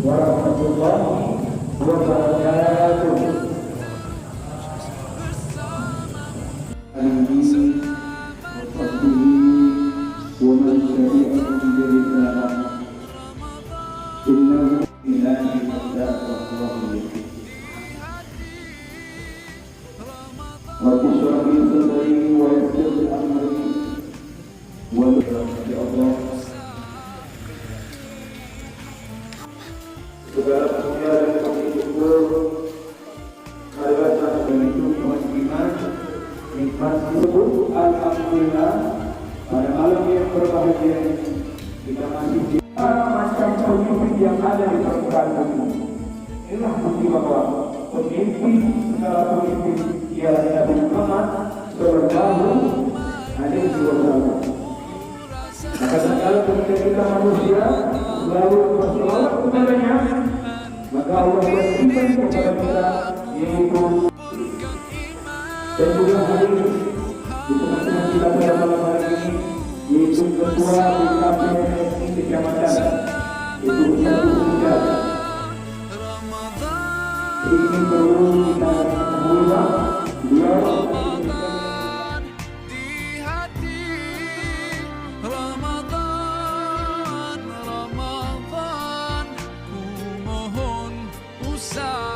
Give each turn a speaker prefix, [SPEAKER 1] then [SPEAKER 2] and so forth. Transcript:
[SPEAKER 1] warahmatullahi wabarakatuh. Segala puja dan puji syukur marilah kita bersyukur iman nikmat syukur alhamdulillah pada malam yang berbahagia kita masih di macam pemimpin yang ada di permukaan bumi. Inilah bukti bahwa pemimpin segala pemimpin ialah Nabi Muhammad Sallallahu Alaihi Wasallam. Maka segala ketika kita manusia selalu bersolawat kepadanya, maka Allah berikan kepada kita yaitu dan juga hari ini di tengah-tengah kita pada malam hari ini yaitu ketua BKPSI Kecamatan itu Ustaz Hujat. Ini perlu kita ketahui beliau
[SPEAKER 2] Ramadan, ku mohon usaha